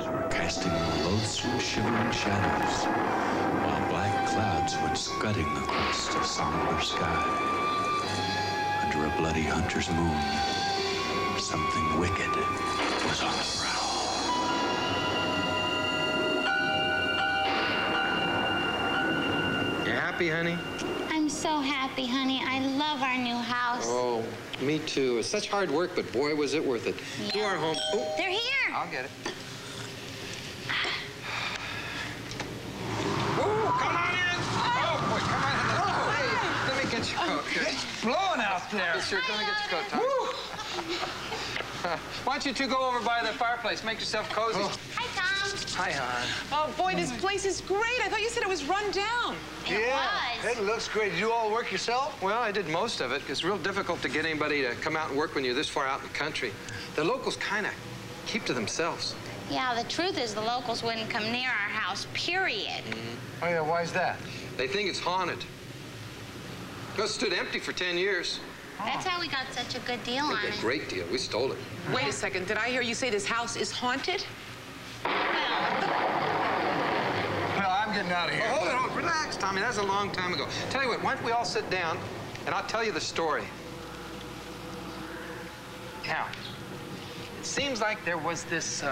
were casting loathsome, shivering shadows, while black clouds went scudding across the somber sky. Under a bloody hunter's moon, something wicked was on the prowl. You happy, honey? I'm so happy, honey. I love our new house. Oh, me too. It's such hard work, but boy, was it worth it. Yeah. To our home. Oh. They're here. I'll get it. Oh, come on in. Oh, boy, come on in. Oh, hey, let me get your coat. It's blowing out there. Sure, let me get your coat, Tom. Why don't you two go over by the fireplace, make yourself cozy. Hi, Tom. Hi, hon. Oh, boy, this place is great. I thought you said it was run down. It was. It looks great. Did you all work yourself? Well, I did most of it. It's real difficult to get anybody to come out and work when you're this far out in the country. The locals kind of keep to themselves. Yeah, the truth is the locals wouldn't come near our house, period. Oh, yeah, why's that? They think it's haunted. It stood empty for 10 years. That's how we got such a good deal on A it. great deal. We stole it. Wait a second. Did I hear you say this house is haunted? Well, Well, I'm getting out of here. Oh, hold on. Relax, Tommy. That's a long time ago. Tell you what, why don't we all sit down, and I'll tell you the story. Now, it seems like there was this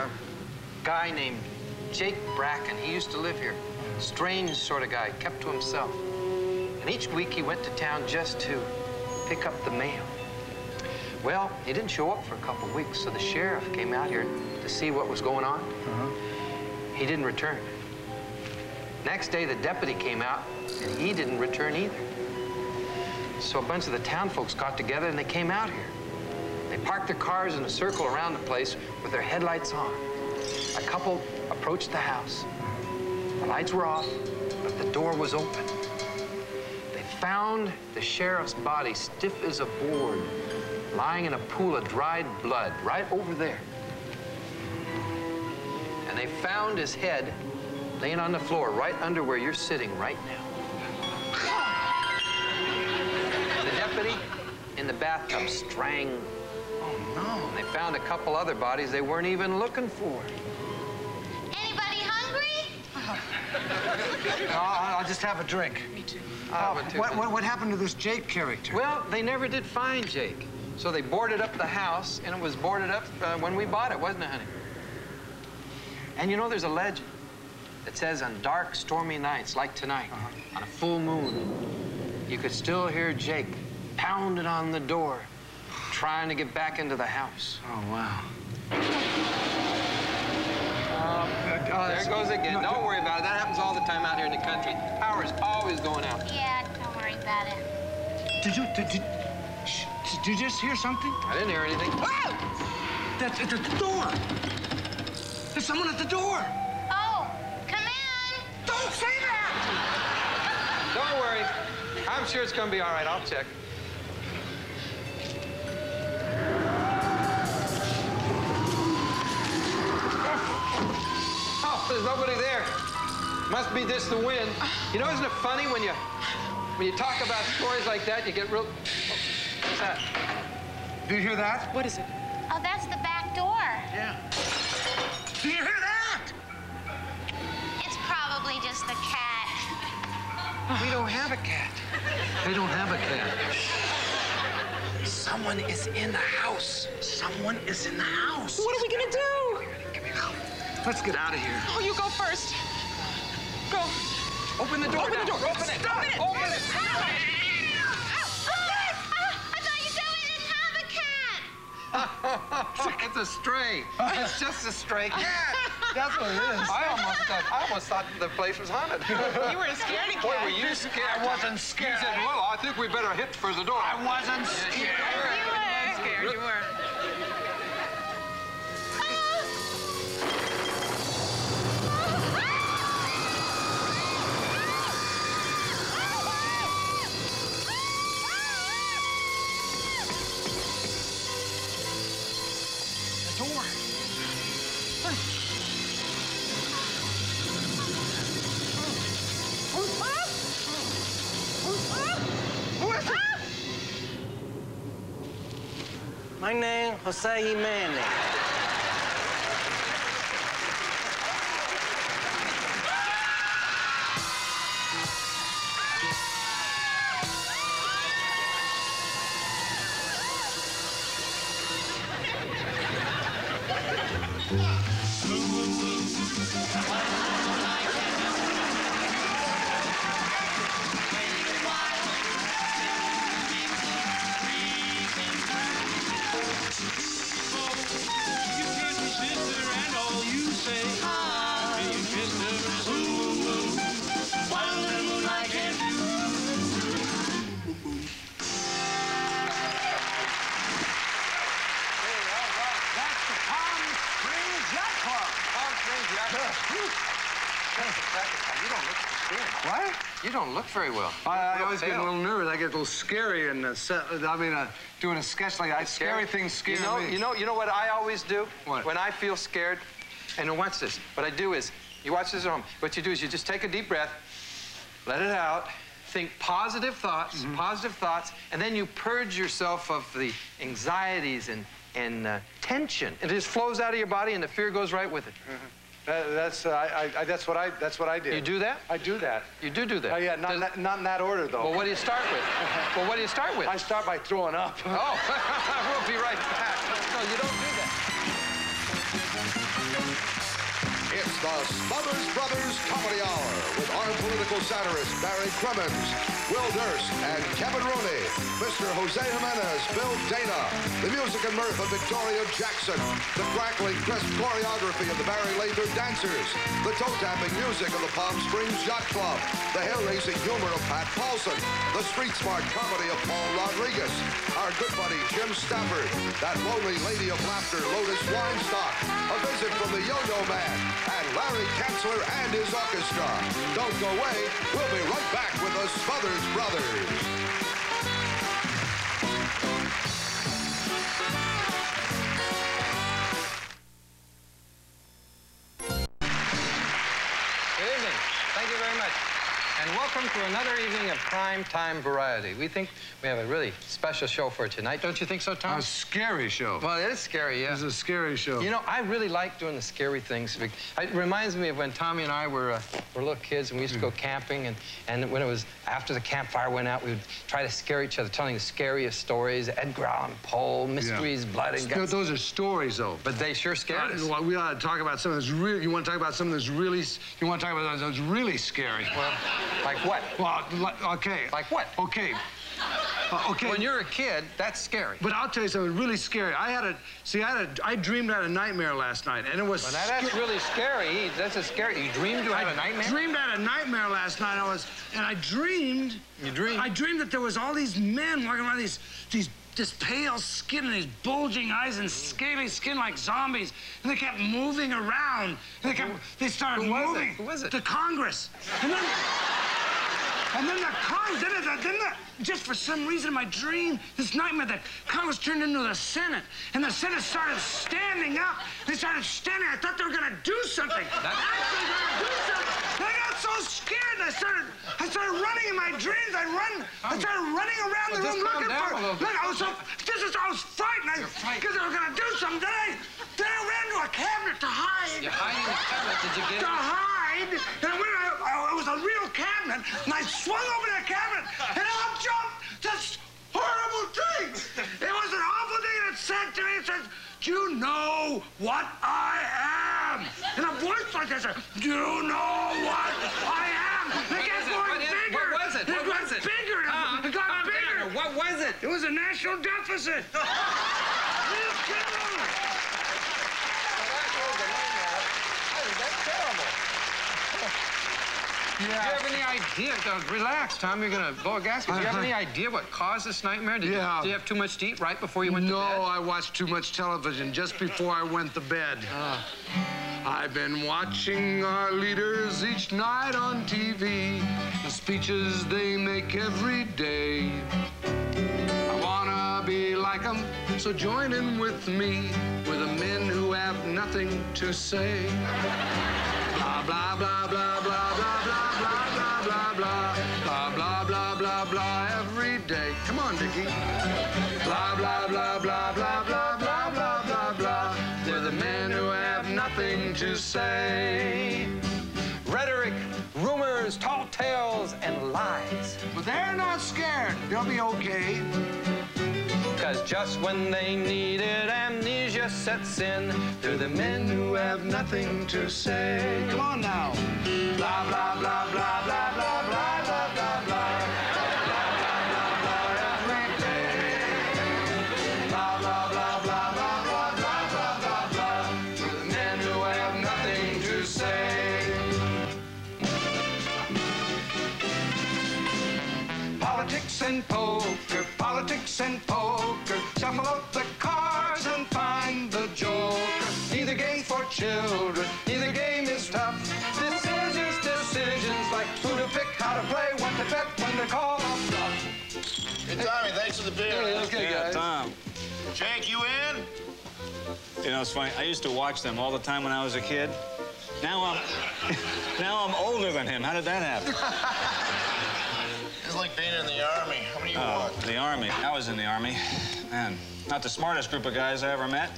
guy named Jake Bracken. He used to live here. Strange sort of guy, kept to himself. And each week he went to town just to pick up the mail. Well, he didn't show up for a couple of weeks, so the sheriff came out here to see what was going on. He didn't return. Next day, the deputy came out, and he didn't return either. So a bunch of the town folks got together, and they came out here. They parked their cars in a circle around the place with their headlights on. A couple approached the house. The lights were off, but the door was open. They found the sheriff's body stiff as a board, lying in a pool of dried blood right over there. And they found his head laying on the floor right under where you're sitting right now. And the deputy in the bathtub strangled. Oh, no. And they found a couple other bodies they weren't even looking for. anybody hungry? I'll just have a drink. Me too. What happened to this Jake character? Well, they never did find Jake. So they boarded up the house, and it was boarded up when we bought it, wasn't it, honey? And you know, there's a legend that says on dark, stormy nights like tonight, on a full moon, you could still hear Jake pounding on the door, trying to get back into the house. Oh, wow. There it goes again. Don't worry about it. That happens all the time out here in the country. Power's always going out. Yeah, don't worry about it. Did you just hear something? I didn't hear anything. Oh! That's at the door. There's someone at the door. Oh, come in. Don't say that! Don't worry. I'm sure it's going to be all right. I'll check. Oh, there's nobody there. Must be just the wind. You know, isn't it funny when you talk about stories like that, you get real... Oh, what's that? Do you hear that? What is it? Oh, that's the back door. Yeah. Do you hear that? It's probably just the cat. We don't have a cat. They don't have a cat. Someone is in the house. Someone is in the house. What are we gonna do? Let's get out of here. Oh, you go first. Go. Open the door. Open the door. Open it. Stop it. Open it. I thought you said we didn't have a cat. It's a stray. It's just a stray cat. That's what it is. I almost thought the place was haunted. You were a scaredy cat. Boy, were you scared? I wasn't scared. You said, well, I think we better hit for the door. I wasn't scared. You were scared. You were. The door. Who is it? My name, Jose Jimenez. What? You don't look very well. I always get a little nervous. I get a little scary and doing a sketch like that. Scary things scare me. You know what I always do? What? When I feel scared, and watch this. What I do is, you watch this at home. What you do is you just take a deep breath, let it out, think positive thoughts, and then you purge yourself of the anxieties and tension. It just flows out of your body, and the fear goes right with it. That's what I did. You do that? I do that. You do that? Oh, yeah, not in that order, though. Well, what do you start with? I start by throwing up. Oh, we'll be right back. No, you don't do that. It's the Smothers Brothers Comedy Hour with armed political satirist Barry Cremens, Will Durst, and Kevin Rooney, Mr. Jose Jimenez, Bill Dana, the music and mirth of Victoria Jackson, the crackling, crisp choreography of the Barry Lather Dancers, the toe-tapping music of the Palm Springs Yacht Club, the hair-raising humor of Pat Paulson, the street-smart comedy of Paul Rodriguez, our good buddy Jim Stafford, that lonely lady of laughter Lotus Weinstock, a visit from the Yo-Yo Man, and Larry Kanzler and his orchestra. Don't go away. We'll be right back with the Smothers Brothers. Good evening. Thank you very much. And welcome to another evening of Prime Time Variety. We think we have a really special show for tonight. Don't you think so, Tom? A scary show. Well, it is scary, yeah. It's a scary show. You know, I really like doing the scary things. It reminds me of when Tommy and I were little kids, and we used to go camping, and when it was after the campfire went out, we would try to scare each other, telling the scariest stories, Edgar Allan Poe, mysteries, blood and guts. Those are stories, though. But they sure scared us. We ought to talk about something that's really... You want to talk about something that's really... You want to talk about something that's really scary. Well, like what? Well, okay. Like what? Okay. Okay. When you're a kid, that's scary. But I'll tell you something really scary. I dreamed I had a nightmare last night, and it was... Well, now that's really scary. That's a scary... You dreamed you had a nightmare? I dreamed I had a nightmare last night. I dreamed... You dreamed? I dreamed that there was all these men walking around this pale skin and these bulging eyes and scaly skin like zombies, and they kept moving around. They started moving. Who was it? The Congress. And then just for some reason in my dream, this nightmare, that Congress turned into the Senate, and the Senate started standing up. They started standing. I thought they were going to do something. Actually, they were going to do something. And I got so scared. I started running in my dreams. I started running around the room looking for. Look, I was frightened because they were going to do something. Then I ran to a cabinet to hide. You hide in the cabinet? Did you get it? To hide. And when it was a real cabinet, and I swung over that cabinet, and out jumped this horrible thing. It was an awful thing, and it said to me, it said, "Do you know what I am?" In a voice like this, "Do you know what I am?" And it kept going bigger. What was it? It got bigger. It got bigger. What was it? It was a national deficit. Real killer. That's terrible. Yeah. Do you have any idea? Relax, Tom. You're going to blow a gasket. Do you have any idea what caused this nightmare? Did you have too much to eat right before you went to bed? No, I watched too much television just before I went to bed. I've been watching our leaders each night on TV, the speeches they make every day. I wanna be like them, so join in with me, with the men who have nothing to say. Blah, blah, blah, blah, blah, blah, blah, blah, blah, blah, blah, blah, blah, blah, blah, every day. Come on, Dickie. Blah, blah, blah, blah, blah, blah, blah, blah, blah, blah. They're the men who have nothing to say. Rhetoric, rumors, tall tales, and lies. But they're not scared. They'll be okay. Because just when they needed amnesia sets in to the men who have nothing to say. Come on now. Blah, blah, blah, blah, blah, blah, blah, blah, blah, blah. Politics and poker, shuffle up the cards and find the joker. Neither game for children, neither game is tough. Decisions like who to pick, how to play, what to bet, when to call a bluff. Hey, Tommy, thanks for the beer. Okay, guys. Tom. Jake, you in? You know, it's funny. I used to watch them all the time when I was a kid. Now I'm older than him. How did that happen? It's like being in the Army. How many you want? The Army. I was in the Army. Man, not the smartest group of guys I ever met.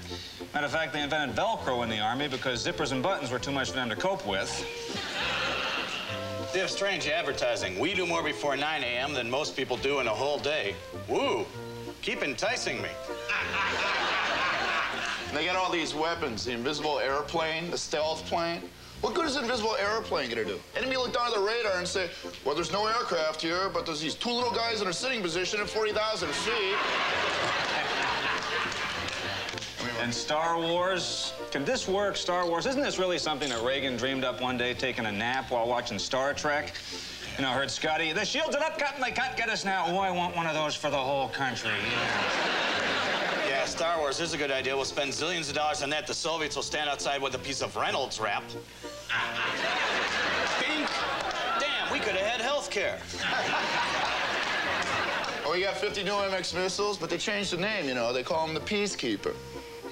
Matter of fact, they invented Velcro in the Army because zippers and buttons were too much for them to cope with. They have strange advertising. We do more before 9 a.m. than most people do in a whole day. Woo! Keep enticing me. They got all these weapons. The invisible airplane, the stealth plane. What good is an invisible airplane gonna do? Enemy look down at the radar and say, well, there's no aircraft here, but there's these two little guys in a sitting position at 40,000 feet. And Star Wars? Can this work, Star Wars? Isn't this really something that Reagan dreamed up one day taking a nap while watching Star Trek? You know, I heard Scotty, the shields are up, Captain, they can't get us now. Oh, I want one of those for the whole country. Yeah, Star Wars is a good idea. We'll spend zillions of dollars on that. The Soviets will stand outside with a piece of Reynolds wrap. Bing! Damn, we could have had health care. Oh, we got 50 new MX missiles, but they changed the name, you know. They call them the Peacekeeper.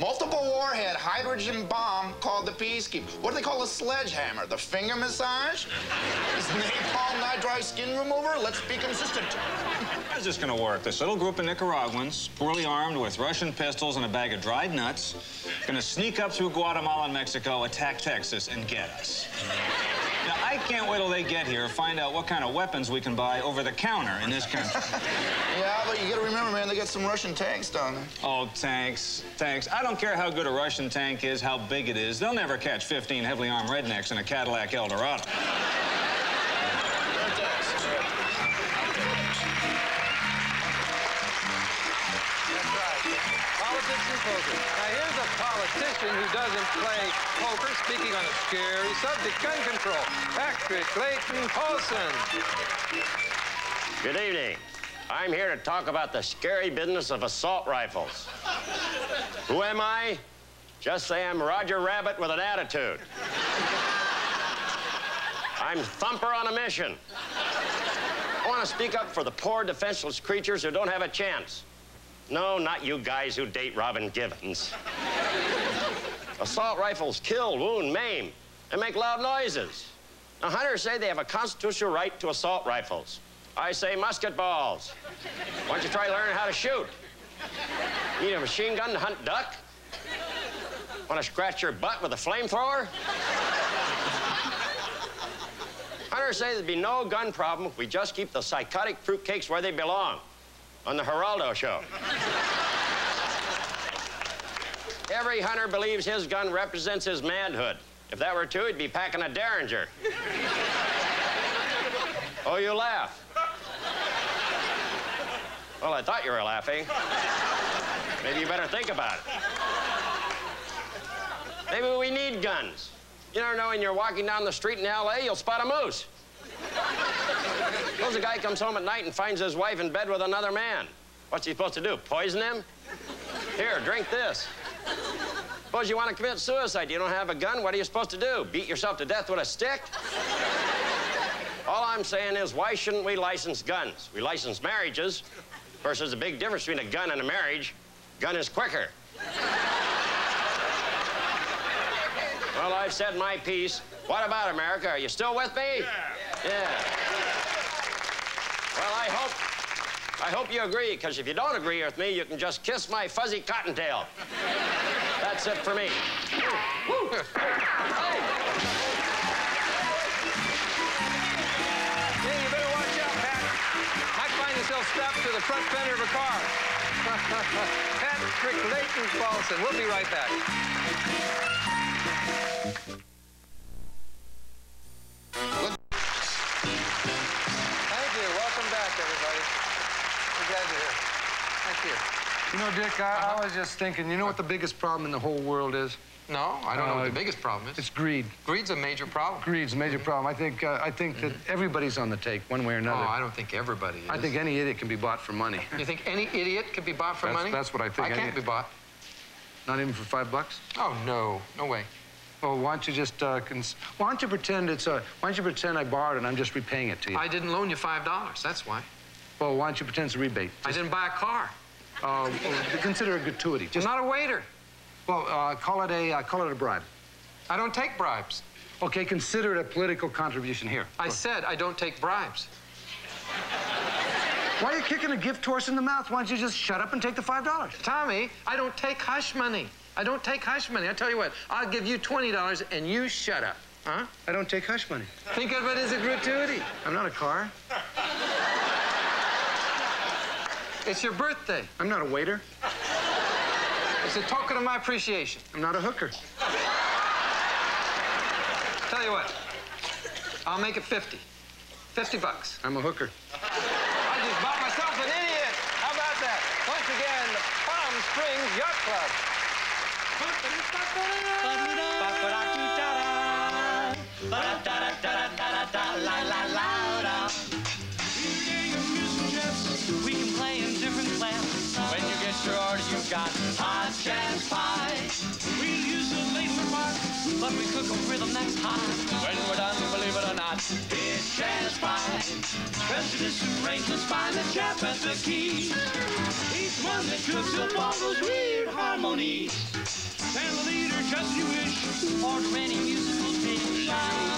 Multiple warhead hydrogen bomb called the Peacekeeper. What do they call a sledgehammer? The finger massage? Is napalm nitrite skin remover? Let's be consistent. How's this gonna work? This little group of Nicaraguans, poorly armed with Russian pistols and a bag of dried nuts, gonna sneak up through Guatemala and Mexico, attack Texas, and get us. Now, I can't wait till they get here, find out what kind of weapons we can buy over the counter in this country. Yeah, but you gotta remember, man, they got some Russian tanks down there. Oh, tanks. I don't care how good a Russian tank is, how big it is. They'll never catch 15 heavily armed rednecks in a Cadillac Eldorado. Politics and poker. Now, here's a politician who doesn't play poker, speaking on a scary subject, gun control. Patrick Clayton Paulson. Good evening. I'm here to talk about the scary business of assault rifles. Who am I? Just say I'm Roger Rabbit with an attitude. I'm Thumper on a mission. I want to speak up for the poor, defenseless creatures who don't have a chance. No, not you guys who date Robin Givens. Assault rifles kill, wound, maim, and make loud noises. Now, hunters say they have a constitutional right to assault rifles. I say musket balls. Why don't you try learning how to shoot? Need a machine gun to hunt duck? Want to scratch your butt with a flamethrower? Hunters say there'd be no gun problem if we just keep the psychotic fruitcakes where they belong, on the Geraldo show. Every hunter believes his gun represents his manhood. If that were true, he'd be packing a Derringer. Oh, you laugh. Well, I thought you were laughing. Maybe you better think about it. Maybe we need guns. You never know, when you're walking down the street in L.A., you'll spot a moose. Suppose a guy comes home at night and finds his wife in bed with another man. What's he supposed to do, poison him? Here, drink this. Suppose you want to commit suicide. You don't have a gun. What are you supposed to do? Beat yourself to death with a stick? All I'm saying is, why shouldn't we license guns? We license marriages. Of course, there's a big difference between a gun and a marriage. Gun is quicker. Well, I've said my piece. What about America? Are you still with me? Yeah. Well, I hope you agree, because if you don't agree with me, you can just kiss my fuzzy cottontail. That's it for me. Woo. Hey. Yeah, you better watch out, Pat. Might find this still strapped to the front fender of a car. Patrick Layton Paulson. We'll be right back. Thank you. Welcome back, everybody. We're glad you're here. Thank you. You know, Dick, I was just thinking, you know what the biggest problem in the whole world is? No, I don't know what the biggest problem is. It's greed. Greed's a major problem. Greed's a major problem. I think that everybody's on the take, one way or another. Oh, I don't think everybody is. I think any idiot can be bought for money. You think any idiot can be bought for money? That's what I think. I can't be bought. Not even for $5? Oh, no. No way. Well, why don't you just, why don't you pretend I borrowed it and I'm just repaying it to you? I didn't loan you $5, that's why. Well, why don't you pretend it's a rebate? I didn't buy a car. Consider it a gratuity. I'm not a waiter. Well, call it a bribe. I don't take bribes. Okay, consider it a political contribution here. I said I don't take bribes. Why are you kicking a gift horse in the mouth? Why don't you just shut up and take the $5? Tommy, I don't take hush money. I don't take hush money. I tell you what, I'll give you $20 and you shut up. Huh? I don't take hush money. Think of it as a gratuity. I'm not a car. It's your birthday. I'm not a waiter. It's a token of my appreciation. I'm not a hooker. Tell you what, I'll make it 50. $50. I'm a hooker. I just bought myself an idiot. How about that? Once again, the Palm Springs Yacht Club. We can play in different clamps. When you get your order, you've got hot jazz pie. We use a ladle mark, but we cook a rhythm that's hot. When we're done, believe it or not, it's jazz pie. Prejudice arrangements by the chap at the keys. He's one that cooks up all those weird harmonies. And the leader, just you wish, order any musical dish.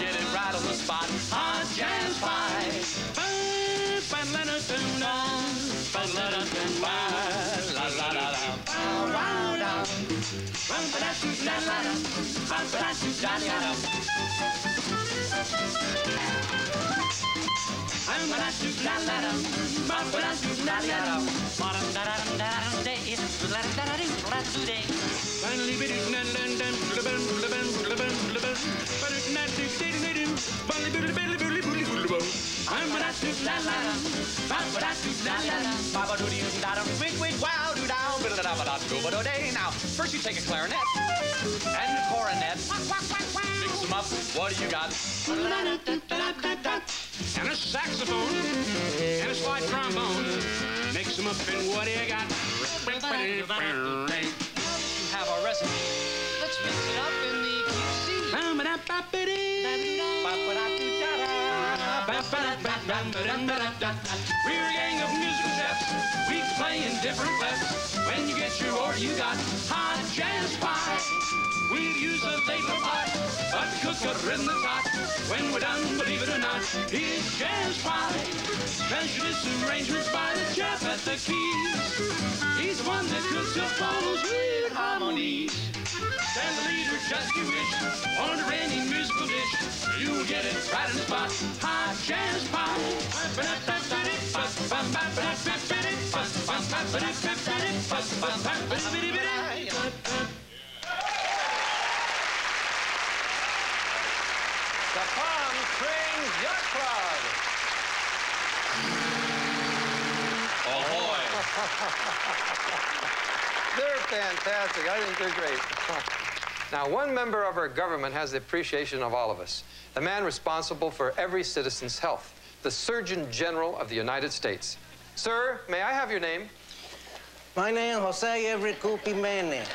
Get it right on the spot, hot jazz pie. Now, first you take a clarinet and a coronet. Mix them up. What do you got? And a saxophone and a slide trombone. Mix them up and what do you got? You have our recipe. Let's mix it up in the key of We're a gang of musical chefs. We play in different clefs. When you get your order, you got hot jazz pie. We'll use a ladle pot, but cook a rhythm that's hot. When we're done, believe it or not, it's jazz pie. Prejudice arrangements by the chap at the keys. He's the one that cooks up all those weird harmonies. Stand the leader, just you wish. Order any musical dish. You'll get it right in the spot. Hot jazz pie. The Palm Springs Yacht Club. Ahoy! They're fantastic. I think they're great. Now, one member of our government has the appreciation of all of us. The man responsible for every citizen's health. The Surgeon General of the United States. Sir, may I have your name? My name is Jose Everett Coopy Manning.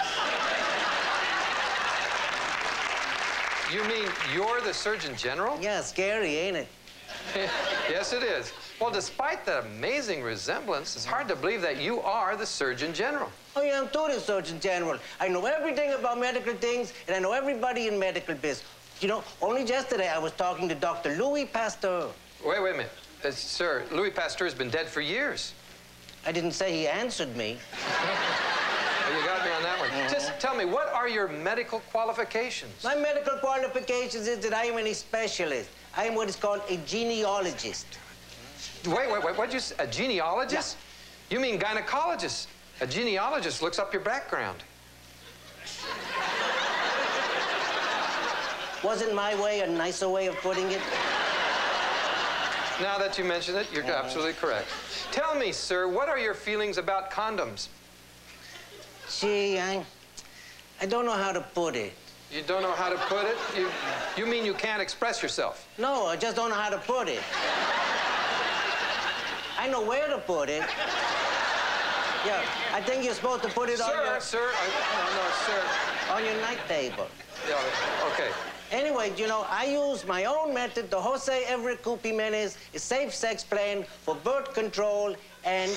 You mean you're the Surgeon General? Yeah, scary, ain't it? Yes, it is. Well, despite the amazing resemblance, it's hard to believe that you are the Surgeon General. Oh, yeah, I'm too the Surgeon General. I know everything about medical things, and I know everybody in medical biz. You know, only yesterday I was talking to Dr. Louis Pasteur. Wait a minute. Sir, Louis Pasteur's been dead for years. I didn't say he answered me. Well, you got me on that one. Just tell me, what are your medical qualifications? My medical qualifications is that I am a specialist. I am what is called a genealogist. Wait, what'd you say? A genealogist? Yeah. You mean gynecologist. A genealogist looks up your background. Wasn't my way a nicer way of putting it? Now that you mention it, you're absolutely correct. Tell me, sir, what are your feelings about condoms? Gee, I don't know how to put it. You don't know how to put it? You mean you can't express yourself? No, I just don't know how to put it. I know where to put it. Yeah, I think you're supposed to put it on your... Sir, on your night table. Yeah, okay. Anyway, you know, I use my own method, the Jose Everett Jimenez safe sex plan for birth control and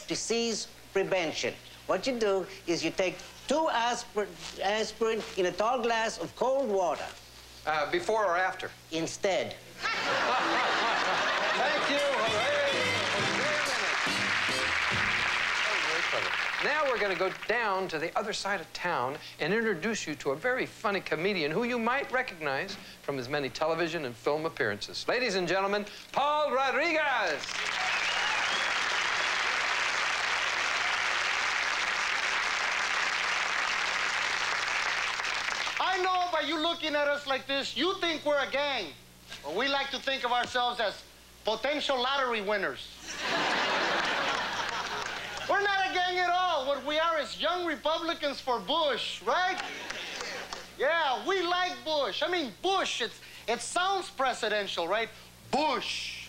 disease prevention. What you do is you take 2 aspirin in a tall glass of cold water. Before or after? Instead. Thank you. Now we're going to go down to the other side of town and introduce you to a very funny comedian who you might recognize from his many television and film appearances. Ladies and gentlemen, Paul Rodriguez. I know by you looking at us like this, you think we're a gang. But we like to think of ourselves as potential lottery winners. We're not a gang at all. What we are is young Republicans for Bush, right? Yeah, we like Bush. I mean, Bush, it sounds presidential, right? Bush.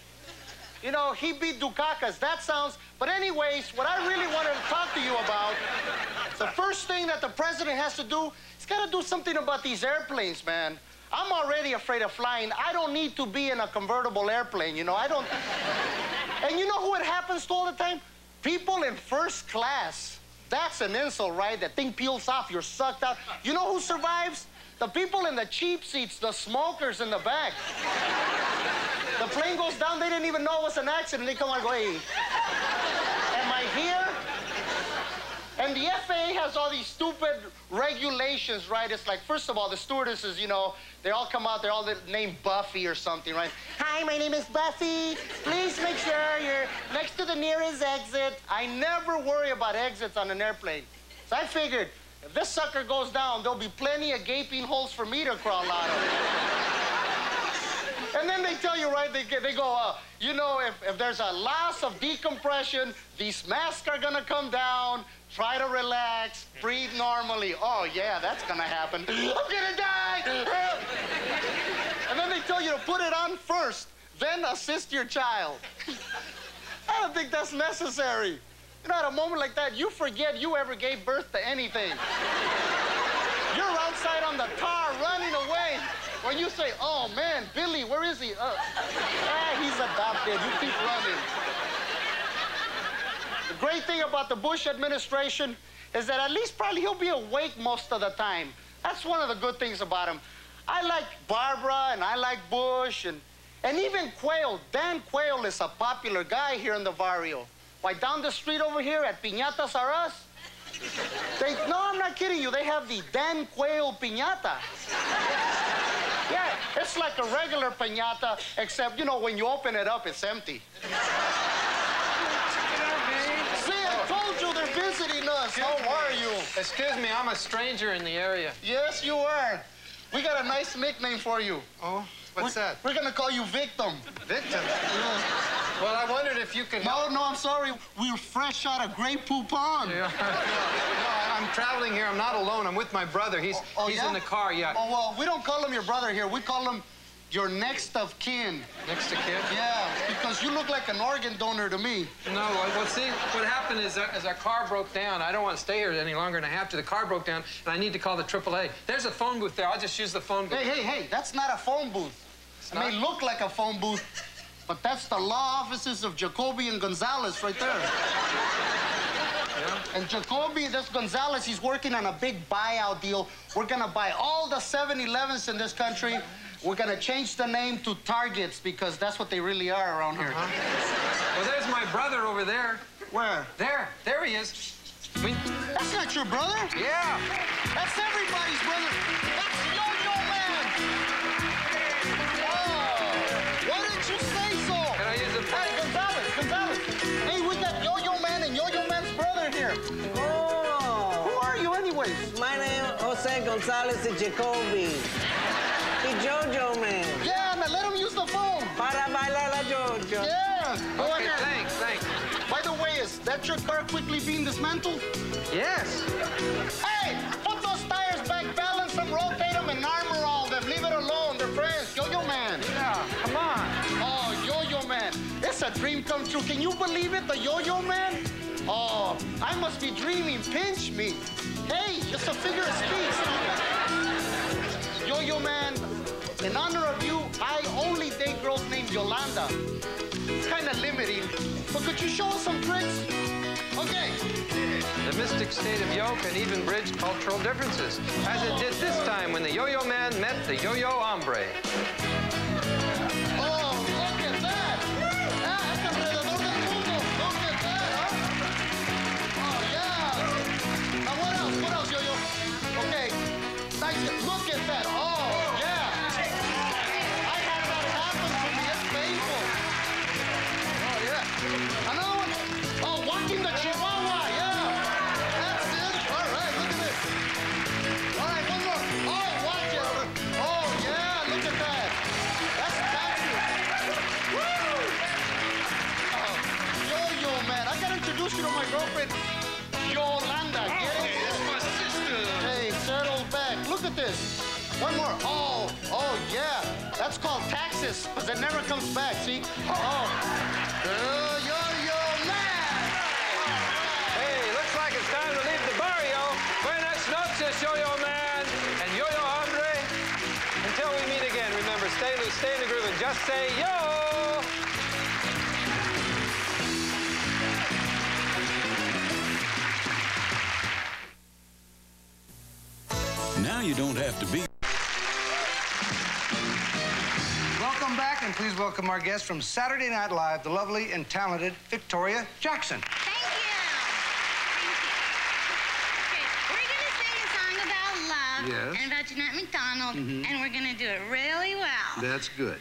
You know, he beat Dukakis. That sounds... But anyways, what I really wanted to talk to you about, the first thing that the president has to do, he's got to do something about these airplanes, man. I'm already afraid of flying. I don't need to be in a convertible airplane, you know? I don't... And you know who it happens to all the time? People in first class. That's an insult, right? That thing peels off, you're sucked out. You know who survives? The people in the cheap seats, the smokers in the back. The plane goes down, they didn't even know it was an accident. They come out and go, hey, am I here? And the FAA has all these stupid regulations, right? It's like, first of all, the stewardesses, you know, they all come out, they're all named Buffy or something, right? Hi, my name is Buffy. Please make sure you're next to the nearest exit. I never worry about exits on an airplane. So I figured, if this sucker goes down, there'll be plenty of gaping holes for me to crawl out of. And then they tell you, right, they go, you know, if there's a loss of decompression, these masks are gonna come down, try to relax, breathe normally. Oh, yeah, that's gonna happen. I'm gonna die! And then they tell you to put it on first, then assist your child. I don't think that's necessary. You know, at a moment like that, you forget you ever gave birth to anything. You're outside on the car running away. When you say, oh, man, Billy, where is he? He's adopted. You keep running. The great thing about the Bush administration is that at least probably he'll be awake most of the time. That's one of the good things about him. I like Barbara, and I like Bush, and even Quayle. Dan Quayle is a popular guy here in the barrio. Why, down the street over here at Piñatas R Us, no, I'm not kidding you. They have the Dan Quayle Piñata. Yeah, it's like a regular piñata, except, you know, when you open it up, it's empty. See, I told you they're visiting us. How are you? Excuse me, I'm a stranger in the area. Yes, you are. We got a nice nickname for you. Oh, what's that? We're gonna call you Victim. Victim? Well, I wondered if you could help. No, I'm sorry. We're fresh out of Grey Poupon. Yeah. No, I'm traveling here. I'm not alone. I'm with my brother. He's yeah? in the car, yeah. Oh, well, we don't call him your brother here. We call him your next of kin. Next of kin? Yeah, because you look like an organ donor to me. No, well, see, what happened is as our car broke down, I don't want to stay here any longer than I have to. The car broke down, and I need to call the AAA. There's a phone booth there. I'll just use the phone booth. Hey, that's not a phone booth. It may look like a phone booth, but that's the law offices of Jacoby and Gonzalez right there. Yeah. And Jacoby, this Gonzalez, he's working on a big buyout deal. We're gonna buy all the 7-Elevens in this country. We're gonna change the name to Targets because that's what they really are around here. Well, there's my brother over there. Where? There he is. That's not your brother? Yeah. That's everybody's brother. That's Yo-Yo Man. Oh, why didn't you say so? Can I use a pen? Hey, Gonzalez. Jose Gonzalez y Jacoby. The JoJo Man. Yeah, man, let him use the phone. Para bailar la JoJo. Yeah, go Okay, ahead. thanks. By the way, is that your car quickly being dismantled? Yes. Hey, put those tires back, balance them, rotate them, and armor all them. Leave it alone, they're friends. Yo-Yo Man. Yeah, come on. Oh, Yo-Yo Man. It's a dream come true. Can you believe it, the Yo-Yo Man? Oh, I must be dreaming. Pinch me. Hey, just a figure of speech. Yo-Yo Man, in honor of you, I only date girls named Yolanda. It's kind of limiting, but could you show us some tricks? Okay. The mystic state of yo can even bridge cultural differences, as it did this time when the Yo-Yo Man met the Yo-Yo Hombre. Oh, look at that. Ah, es alrededor del mundo. Look at that, huh? Oh, yeah. Now, what else? What else, Yo-Yo? Okay. Nice. Look at that. Oh, yeah. I had that happen to me. It's painful. Oh, yeah. Another one. Oh, walking the Chihuahua. Yeah. That's it. All right, look at this. All right, one more. Oh, watch it. Oh, yeah, look at that. That's fabulous. Woo! Oh, Yo-Yo Man. I gotta introduce you to my girlfriend, Yolanda. Get it? It's my sister. Hey, settle back. Look at this. One more. Oh, yeah. That's called taxes, because it never comes back, see? Oh. Yo-Yo Man. Hey, looks like it's time to leave the barrio. Buenas noches, Yo-Yo Man and Yo-Yo Hombre. Until we meet again, remember, stay loose, stay in the groove, and just say yo! Now you don't have to be. Welcome back, and please welcome our guest from Saturday Night Live, the lovely and talented Victoria Jackson. Thank you. Okay, we're going to sing a song about love Yes. and about Jeanette MacDonald, and we're going to do it really well. That's good.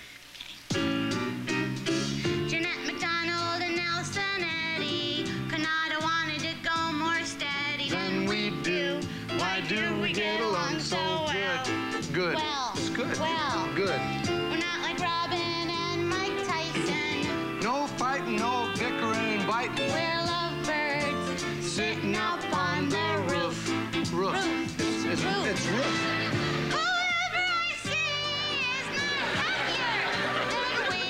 Jeanette MacDonald and Nelson Eddy Canada wanted to go more steady than we do. Why do we get along so well? Good. Well. It's good. Well. Good. We're not like Robin and Mike Tyson. No fighting, no bickering and biting. We're lovebirds sitting up on the roof. Roof. It's Roof. It's roof. Whoever I see is not happier than we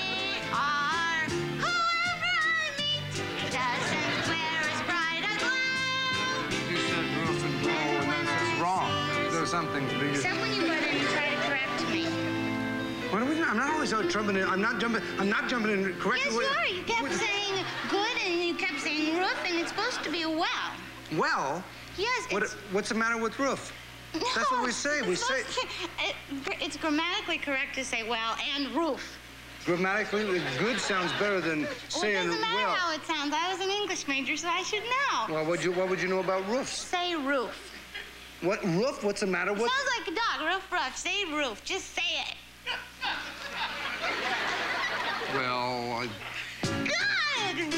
are. Whoever I meet doesn't wear as bright a glow. You said roof and blow, and that's wrong. There's something. Except when you butt in and try to correct me. What are we doing? I'm not always out jumping in. I'm not jumping in correctly. Yes, you are. You kept saying good and you kept saying roof, and it's supposed to be a well. Well? Yes. What's the matter with roof? No, That's what we say. We say. It's grammatically correct to say well and roof. Grammatically, good sounds better than saying Well, it doesn't matter well. how it sounds. I was an English major, so I should know. Well, what would you know about roofs? Say roof. What roof? What's the matter? It What? sounds like a dog. Roof, rough. Say roof. Just say it. Well, Good!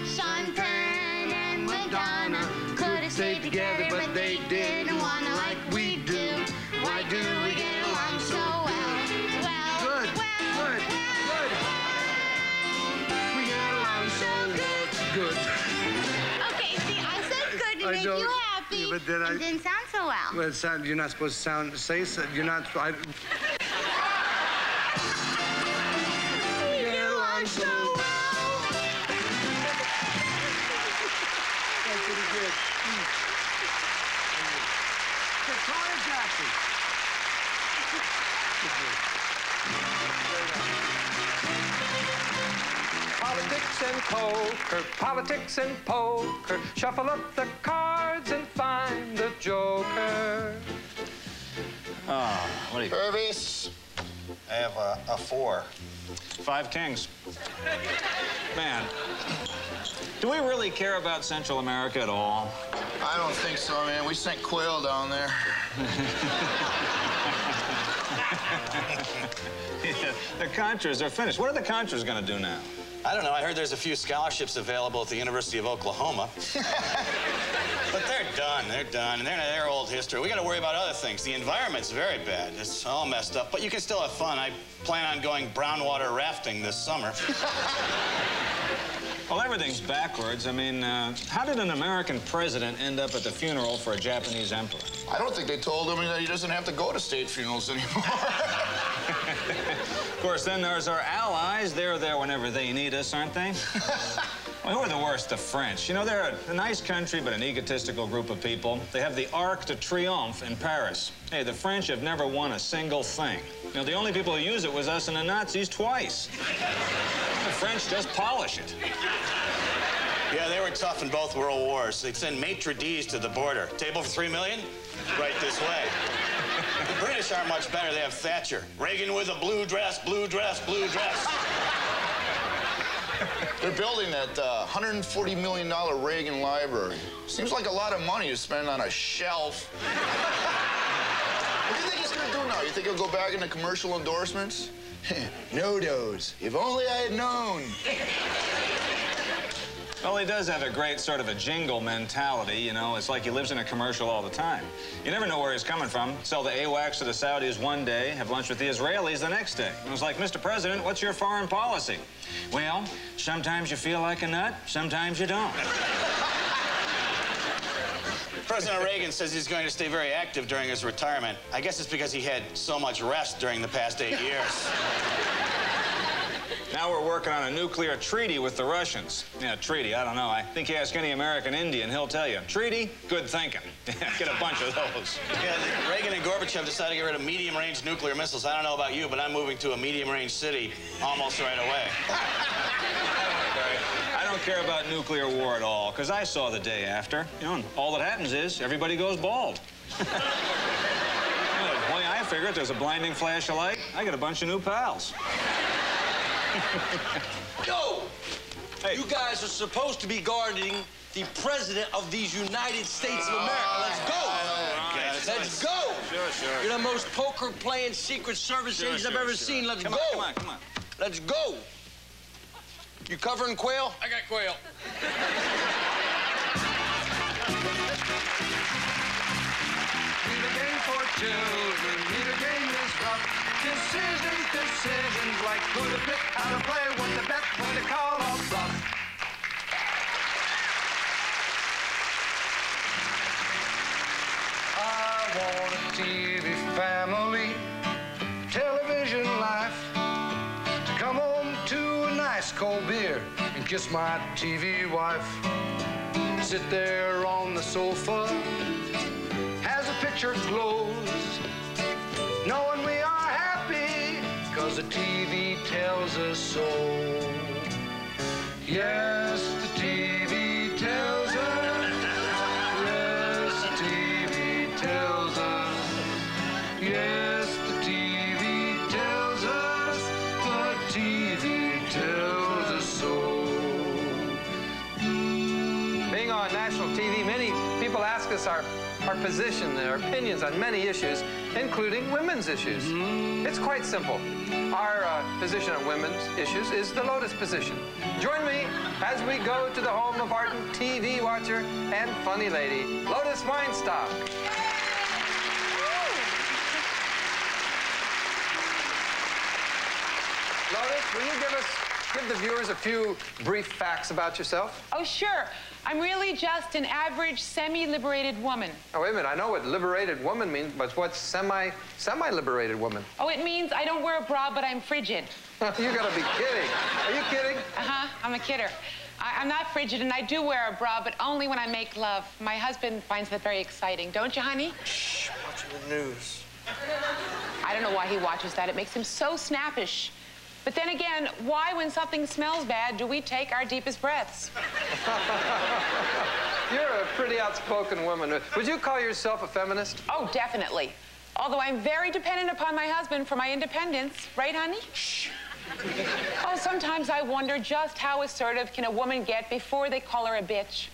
Sean Penn and Madonna could have stayed together, but they didn't wanna like we do. Why do we get along so well? Well, Good. well, Good. well. Good. We get along so good. Good. Okay, see, I said good to I make don't- you happy. Yeah, but then it didn't sound so well. Well, you're not supposed to say. You're not. We get along so well. That's pretty good. Victoria Jackson. Politics and poker, shuffle up the cards and find the joker. Oh, what do you... Purvis, I have a 4. 5 kings. Man, do we really care about Central America at all? I don't think so, man. We sent quail down there. Yeah, the Contras are finished. What are the Contras going to do now? I don't know. I heard there's a few scholarships available at the University of Oklahoma. But But they're done. They're done. And they're old history. We got to worry about other things. The environment's very bad. It's all messed up. But you can still have fun. I plan on going brown water rafting this summer. Well, everything's backwards. I mean, how did an American president end up at the funeral for a Japanese emperor? I don't think they told him that he doesn't have to go to state funerals anymore. Of course, then there's our allies. They're there whenever they need us, aren't they? Well, who are the worst? The French. You know, they're a nice country, but an egotistical group of people. They have the Arc de Triomphe in Paris. Hey, the French have never won a single thing. You know, the only people who use it was us and the Nazis twice. The French just polish it. Yeah, they were tough in both world wars. They'd send maitre d's to the border. Table for 3 million? Right this way. The British aren't much better. They have Thatcher. Reagan with a blue dress, blue dress, blue dress. They're building that $140 million Reagan library. Seems like a lot of money to spend on a shelf. What do you think he's gonna do now? You think he'll go back into commercial endorsements? No dose. If only I had known. Well, he does have a great sort of a jingle mentality, you know. It's like he lives in a commercial all the time. You never know where he's coming from. Sell the AWACS to the Saudis one day, have lunch with the Israelis the next day. It was like, Mr. President, what's your foreign policy? Well, sometimes you feel like a nut, sometimes you don't. President Reagan says he's going to stay very active during his retirement. I guess it's because he had so much rest during the past 8 years. Now we're working on a nuclear treaty with the Russians. Yeah, treaty, I don't know. I think you ask any American Indian, he'll tell you. Treaty? Good thinking. Get a bunch of those. Yeah, Reagan and Gorbachev decided to get rid of medium-range nuclear missiles. I don't know about you, but I'm moving to a medium-range city almost right away. I don't care about nuclear war at all, because I saw the day after. You know, and all that happens is everybody goes bald. You know, the way I figure it, there's a blinding flash of light. I get a bunch of new pals. Yo! Hey. You guys are supposed to be guarding the President of these United States of America. Let's go! Let's go! Sure. You're the most poker-playing Secret Service agent I've ever seen. Let's go! Come on. Let's go! You covering quail? I got quail. Need a game for children, need a game that's rough. Decisions like who to pick, how to play, what to bet, when to call or bluff. I want a TV family, television life, to come home to a nice cold beer and kiss my TV wife. Sit there on the sofa as the picture glows, knowing we are happy, 'cause the TV tells us so. Yes, the TV tells us. Yes, the TV tells us. Yes, the TV tells us. The TV tells us so. Being on national TV, many people ask us our position, our opinions on many issues, including women's issues. It's quite simple. Our position on women's issues is the Lotus position. Join me as we go to the home of ardent TV watcher and funny lady, Lotus Weinstock. Lotus, will you give the viewers a few brief facts about yourself? Oh, sure. I'm really just an average semi-liberated woman. Oh, wait a minute. I know what liberated woman means, but what's semi-liberated woman? Oh, it means I don't wear a bra, but I'm frigid. You gotta be kidding. Are you kidding? Uh-huh. I'm a kidder. I'm not frigid, and I do wear a bra, but only when I make love. My husband finds that very exciting. Don't you, honey? Shh, watching the news. I don't know why he watches that. It makes him so snappish. But then again, why, when something smells bad, do we take our deepest breaths? You're a pretty outspoken woman. Would you call yourself a feminist? Oh, definitely. Although I'm very dependent upon my husband for my independence. Right, honey? Shh. Oh, sometimes I wonder just how assertive can a woman get before they call her a bitch.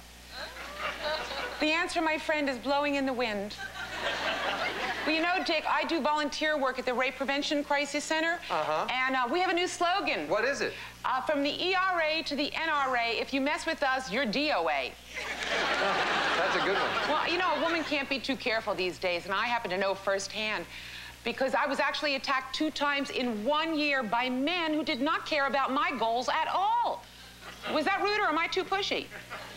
The answer, my friend, is blowing in the wind. Well, you know, Dick, I do volunteer work at the Rape Prevention Crisis Center. Uh-huh. And we have a new slogan. What is it? From the ERA to the NRA, if you mess with us, you're DOA. That's That's a good one. Well, you know, a woman can't be too careful these days, and I happen to know firsthand because I was actually attacked 2 times in 1 year by men who did not care about my goals at all. Was that rude or am I too pushy?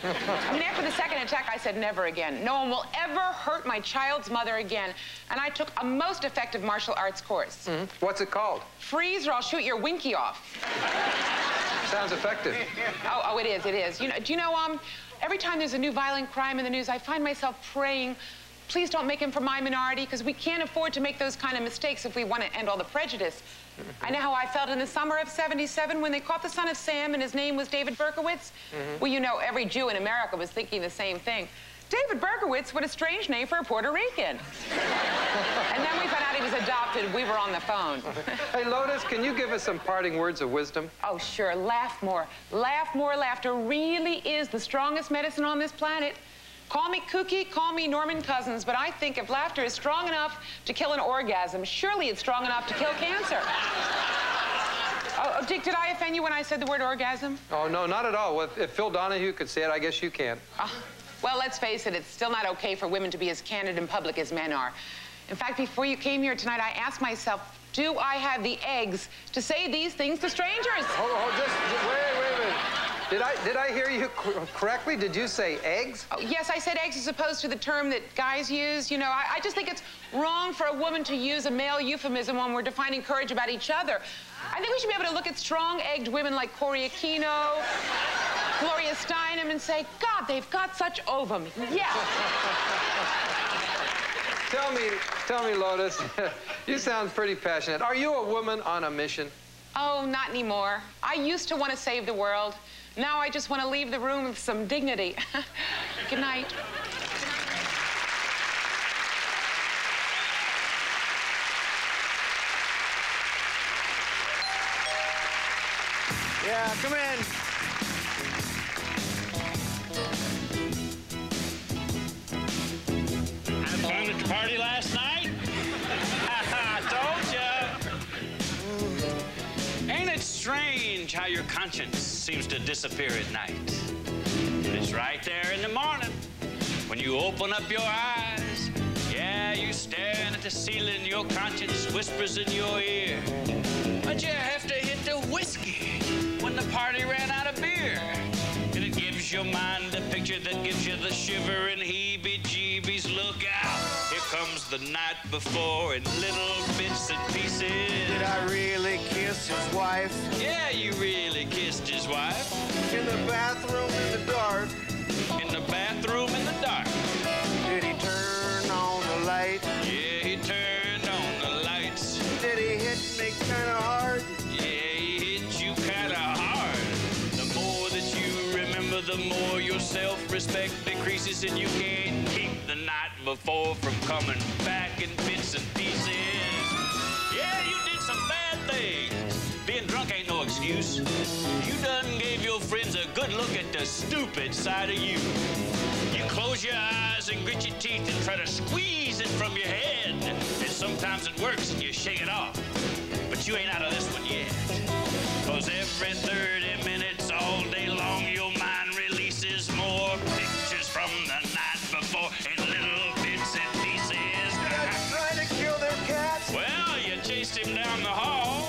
I mean, after the second attack, I said, never again. No one will ever hurt my child's mother again. And I took a most effective martial arts course. Mm-hmm. What's it called? Freeze or I'll shoot your winky off. Sounds effective. Oh, it is, it is. You know, do you know, every time there's a new violent crime in the news, I find myself praying, please don't make him from my minority, because we can't afford to make those kind of mistakes if we want to end all the prejudice. I know how I felt in the summer of '77 when they caught the son of Sam and his name was David Berkowitz. Well, you know, every Jew in America was thinking the same thing. David Berkowitz, what a strange name for a Puerto Rican. And then we found out he was adopted. We were on the phone. Hey, Lotus, can you give us some parting words of wisdom? Oh, sure. Laugh more. Laugh more. Laughter really is the strongest medicine on this planet. Call me kooky, call me Norman Cousins, but I think if laughter is strong enough to kill an orgasm, surely it's strong enough to kill cancer. Oh, Dick, did I offend you when I said the word orgasm? Oh, no, not at all. Well, if Phil Donahue could say it, I guess you can. Well, let's face it, it's still not okay for women to be as candid in public as men are. In fact, before you came here tonight, I asked myself, do I have the eggs to say these things to strangers? Wait. Did I hear you correctly? Did you say eggs? Oh, yes, I said eggs as opposed to the term that guys use. You know, I just think it's wrong for a woman to use a male euphemism when we're defining courage about each other. I think we should be able to look at strong-egged women like Corey Aquino, Gloria Steinem, and say, God, they've got such ovum. Yeah. Tell me, Lotus, you sound pretty passionate. Are you a woman on a mission? Oh, not anymore. I used to want to save the world. Now I just want to leave the room with some dignity. Good night. Yeah, come in. Had fun at the party last night? I told ya. Ain't it strange how your conscience seems to disappear at night? It's right there in the morning when you open up your eyes. Yeah, you're staring at the ceiling, your conscience whispers in your ear. But you have to hit the whiskey when the party ran out of beer. And it gives your mind a picture that gives you the shivering heebie-jeebies. Look out, here comes the night before in little bits and pieces. Did I really kiss his wife? Yeah, you really kissed his wife. In the bathroom in the dark. In the bathroom in the dark. Did he turn on the light? Yeah, he turned on the lights. Did he hit me kind of hard? Yeah, he hit you kind of hard. The more that you remember, the more your self-respect decreases, and you can't keep the night before from coming back in bits and pieces. Yeah, you did some bad things. Being drunk ain't no excuse. You done gave your friends a good look at the stupid side of you. You close your eyes and grit your teeth and try to squeeze it from your head. And sometimes it works and you shake it off. But you ain't out of this one yet. 'Cause every 30 minutes all day long, your mind releases more pictures from the night before in little bits and pieces. Did I try to kill their cats? Well, you chased him down the hall.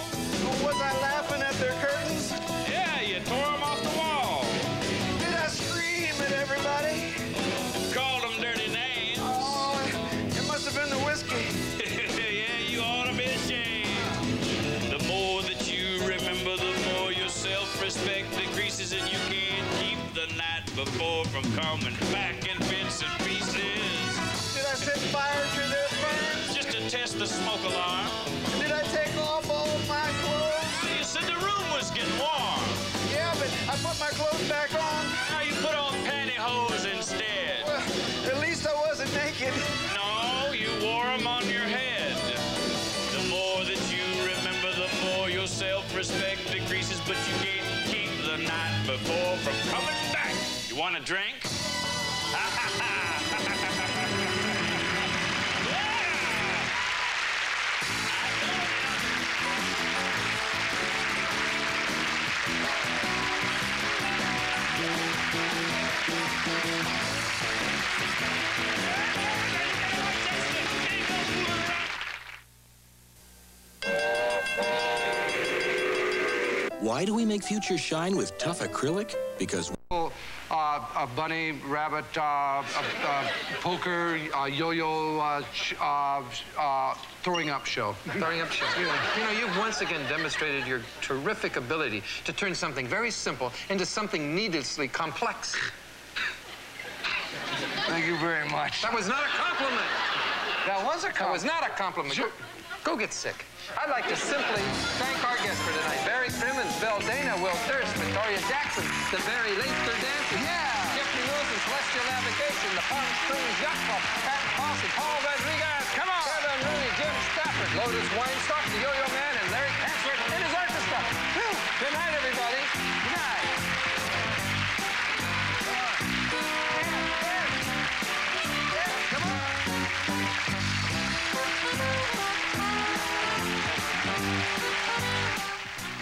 Was I laughing at their curtains? Yeah, you tore them off the wall. Did I scream at everybody? Called them dirty names. Oh, it must have been the whiskey. Yeah, you ought to be ashamed. The more that you remember, the more your self-respect decreases, and you can't keep the night before from coming back in bits and pieces. Did I set fire to their ferns? Just to test the smoke alarm. Did I take off all my clothes? You said the room was getting warm. Yeah, but I put my clothes back on. Now you put on pantyhose instead. Well, at least I wasn't naked. No, you wore them on your head. The more that you remember, the more your self-respect decreases, but you can't keep the night before from coming back. You want a drink? Why do we make futures shine with tough acrylic? Because a bunny, rabbit, poker, yo-yo, throwing up show. Throwing up show. You know, you've once again demonstrated your terrific ability to turn something very simple into something needlessly complex. Thank you very much. That was not a compliment. That was a compliment. That was not a compliment. Sure. Go get sick. I'd like to simply thank our guests for tonight. Barry Crimmins, Bill Dana, Will Durst, Victoria Jackson, the Barry Lathler Dancers, Jeffrey Lewis and Celestial Navigation, the Palm Springs Yacht Club, Pat Fossey, Paul Rodriguez, come on, Kevin Rooney, Jim Stafford, Lotus Weinstock, the Yo-Yo Man, and Larry Pansford and his orchestra. Whew. Good night, everybody. Good night. Come on.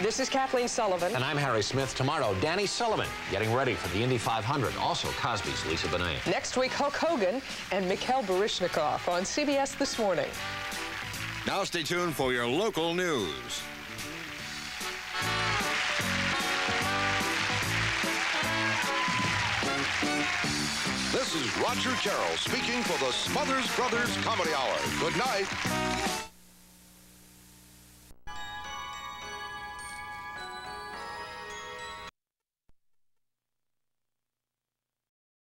This is Kathleen Sullivan. And I'm Harry Smith. Tomorrow, Danny Sullivan getting ready for the Indy 500. Also, Cosby's Lisa Bonet. Next week, Hulk Hogan and Mikhail Baryshnikov on CBS This Morning. Now stay tuned for your local news. This is Roger Carroll speaking for the Smothers Brothers Comedy Hour. Good night.